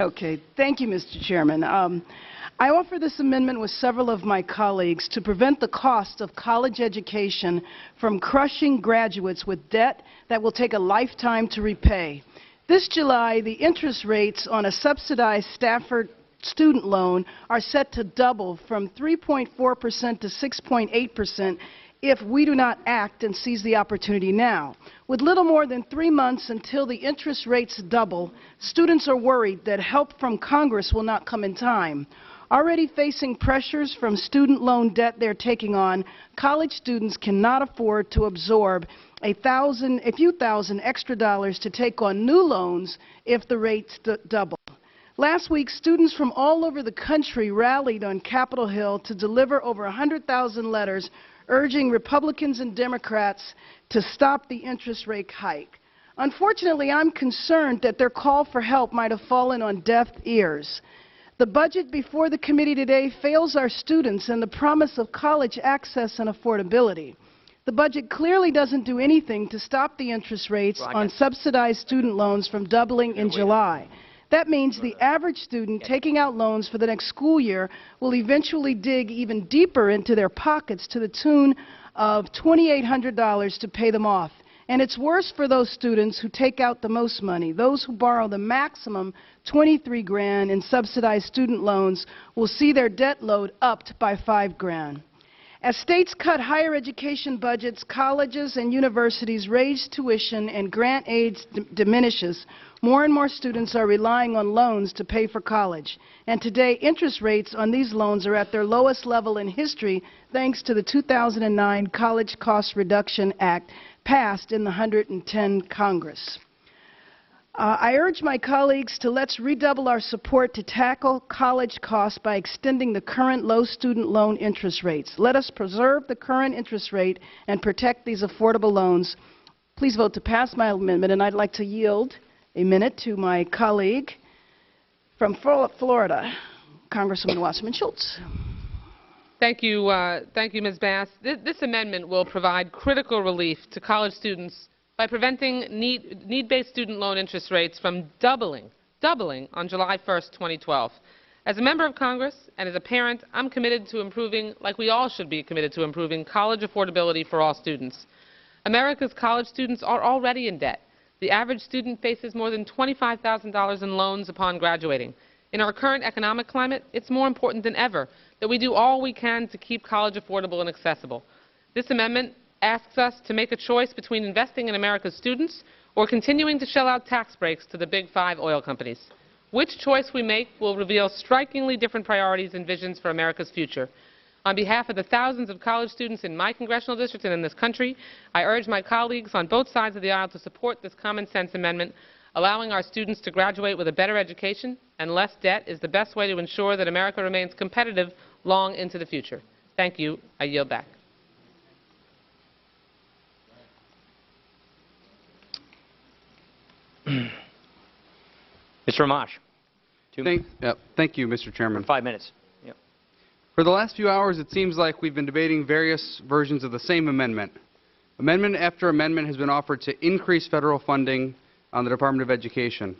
Okay, thank you, Mr. Chairman. I offer this amendment with several of my colleagues to prevent the cost of college education from crushing graduates with debt that will take a lifetime to repay. This July, the interest rates on a subsidized Stafford student loan are set to double from 3.4% to 6.8% if we do not act and seize the opportunity now. With little more than 3 months until the interest rates double, students are worried that help from Congress will not come in time. Already facing pressures from student loan debt they're taking on, college students cannot afford to absorb a few thousand extra dollars to take on new loans if the rates double. Last week, students from all over the country rallied on Capitol Hill to deliver over 100,000 letters urging Republicans and Democrats to stop the interest rate hike. Unfortunately, I'm concerned that their call for help might have fallen on deaf ears. The budget before the committee today fails our students and the promise of college access and affordability. The budget clearly doesn't do anything to stop the interest rates on subsidized student loans from doubling in July. That means the average student taking out loans for the next school year will eventually dig even deeper into their pockets to the tune of $2,800 to pay them off. And it's worse for those students who take out the most money. Those who borrow the maximum $23,000 in subsidized student loans will see their debt load upped by $5,000. As states cut higher education budgets, colleges and universities raise tuition and grant aid diminishes, more and more students are relying on loans to pay for college. And today, interest rates on these loans are at their lowest level in history thanks to the 2009 College Cost Reduction Act passed in the 110th Congress. I urge my colleagues to let's redouble our support to tackle college costs by extending the current low student loan interest rates. Let us preserve the current interest rate and protect these affordable loans. Please vote to pass my amendment, and I'd like to yield a minute to my colleague from Florida, Congresswoman Wasserman Schultz. Thank you, Ms. Bass. This amendment will provide critical relief to college students by preventing need-based student loan interest rates from doubling on July 1st, 2012. As a member of Congress and as a parent, I'm committed to improving, like we all should be committed to improving, college affordability for all students. America's college students are already in debt. The average student faces more than $25,000 in loans upon graduating. In our current economic climate, it's more important than ever that we do all we can to keep college affordable and accessible. This amendment asks us to make a choice between investing in America's students or continuing to shell out tax breaks to the big 5 oil companies. Which choice we make will reveal strikingly different priorities and visions for America's future. On behalf of the thousands of college students in my congressional district and in this country, I urge my colleagues on both sides of the aisle to support this common sense amendment. Allowing our students to graduate with a better education and less debt is the best way to ensure that America remains competitive long into the future. Thank you. I yield back. Mr. Amash. Thank you, Mr. Chairman. 5 minutes. Yep. For the last few hours, it seems like we've been debating various versions of the same amendment. Amendment after amendment has been offered to increase federal funding on the Department of Education.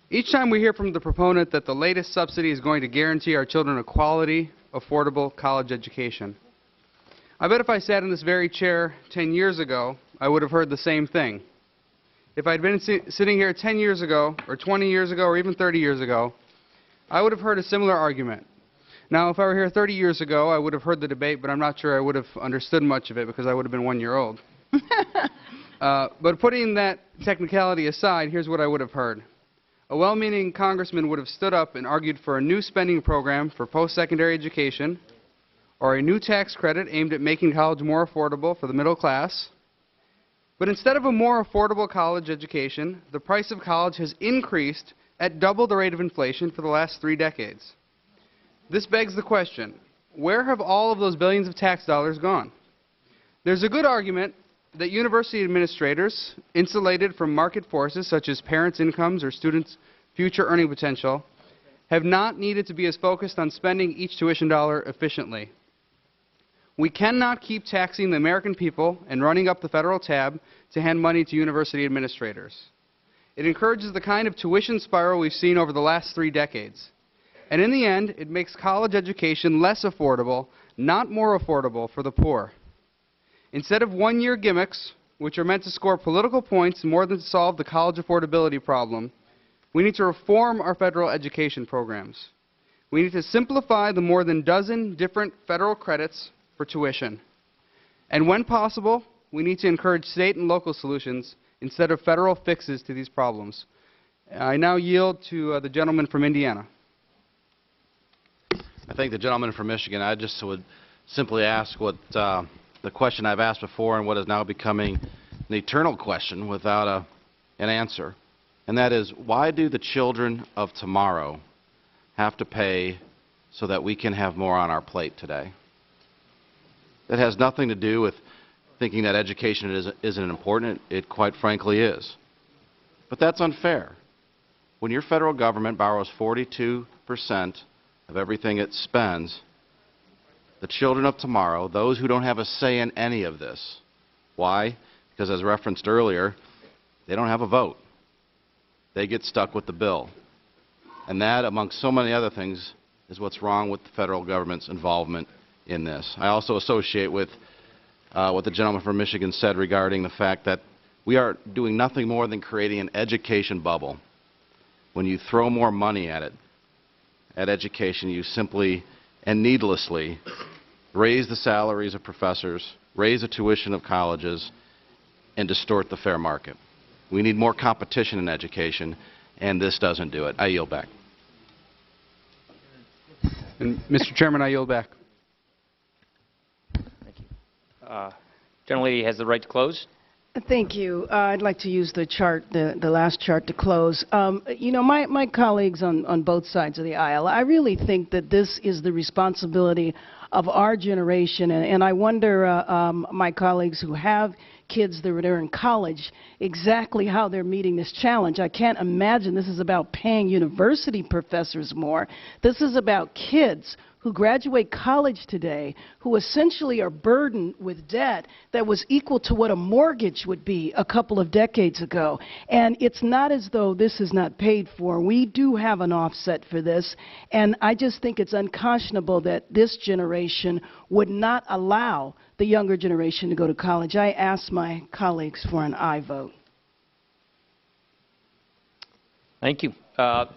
Each time we hear from the proponent that the latest subsidy is going to guarantee our children a quality, affordable college education. I bet if I sat in this very chair 10 years ago, I would have heard the same thing. If I'd been sitting here 10 years ago, or 20 years ago, or even 30 years ago, I would have heard a similar argument. Now, if I were here 30 years ago, I would have heard the debate, but I'm not sure I would have understood much of it because I would have been 1 year old. But putting that technicality aside, here's what I would have heard. A well-meaning congressman would have stood up and argued for a new spending program for post-secondary education, or a new tax credit aimed at making college more affordable for the middle class. But instead of a more affordable college education, the price of college has increased at double the rate of inflation for the last 3 decades. This begs the question, where have all of those billions of tax dollars gone? There's a good argument that university administrators, insulated from market forces such as parents' incomes or students' future earning potential, have not needed to be as focused on spending each tuition dollar efficiently. We cannot keep taxing the American people and running up the federal tab to hand money to university administrators. It encourages the kind of tuition spiral we've seen over the last 3 decades. And in the end, it makes college education less affordable, not more affordable for the poor. Instead of one-year gimmicks, which are meant to score political points more than to solve the college affordability problem, we need to reform our federal education programs. We need to simplify the more than dozen different federal credits for tuition. And when possible, we need to encourage state and local solutions instead of federal fixes to these problems. I now yield to the gentleman from Indiana. I thank the gentleman from Michigan. I just would simply ask what the question I've asked before and what is now becoming an eternal question without an answer. And that is, why do the children of tomorrow have to pay so that we can have more on our plate today? That has nothing to do with thinking that education isn't important. It quite frankly is. But that's unfair. When your federal government borrows 42% of everything it spends, the children of tomorrow, those who don't have a say in any of this. Why? Because as referenced earlier, they don't have a vote. They get stuck with the bill. And that, among so many other things, is what's wrong with the federal government's involvement in this. I also associate with what the gentleman from Michigan said regarding the fact that we are doing nothing more than creating an education bubble. When you throw more money at it, at education, you simply and needlessly raise the salaries of professors, raise the tuition of colleges, and distort the fair market. We need more competition in education, and this doesn't do it. I yield back. And Mr. Chairman, I yield back. Thank you. Gentlelady has the right to close. Thank you. I'd like to use the chart, the last chart to close. You know, my colleagues on both sides of the aisle, I really think that this is the responsibility of our generation, and I wonder, my colleagues who have kids that are in college, exactly how they're meeting this challenge. I can't imagine this is about paying university professors more. This is about kids who graduate college today, who essentially are burdened with debt that was equal to what a mortgage would be a couple of decades ago. And it's not as though this is not paid for. We do have an offset for this, and I just think it's unconscionable that this generation would not allow the younger generation to go to college. I ask my colleagues for an aye vote. Thank you. The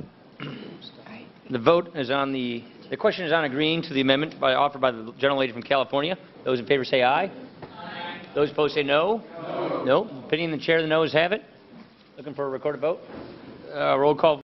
vote is on the question is on agreeing to the amendment offered by the gentlelady from California. Those in favor say aye. Aye. Those opposed say no. No. Opinion of the chair, the noes have it. Looking for a recorded vote. Roll call.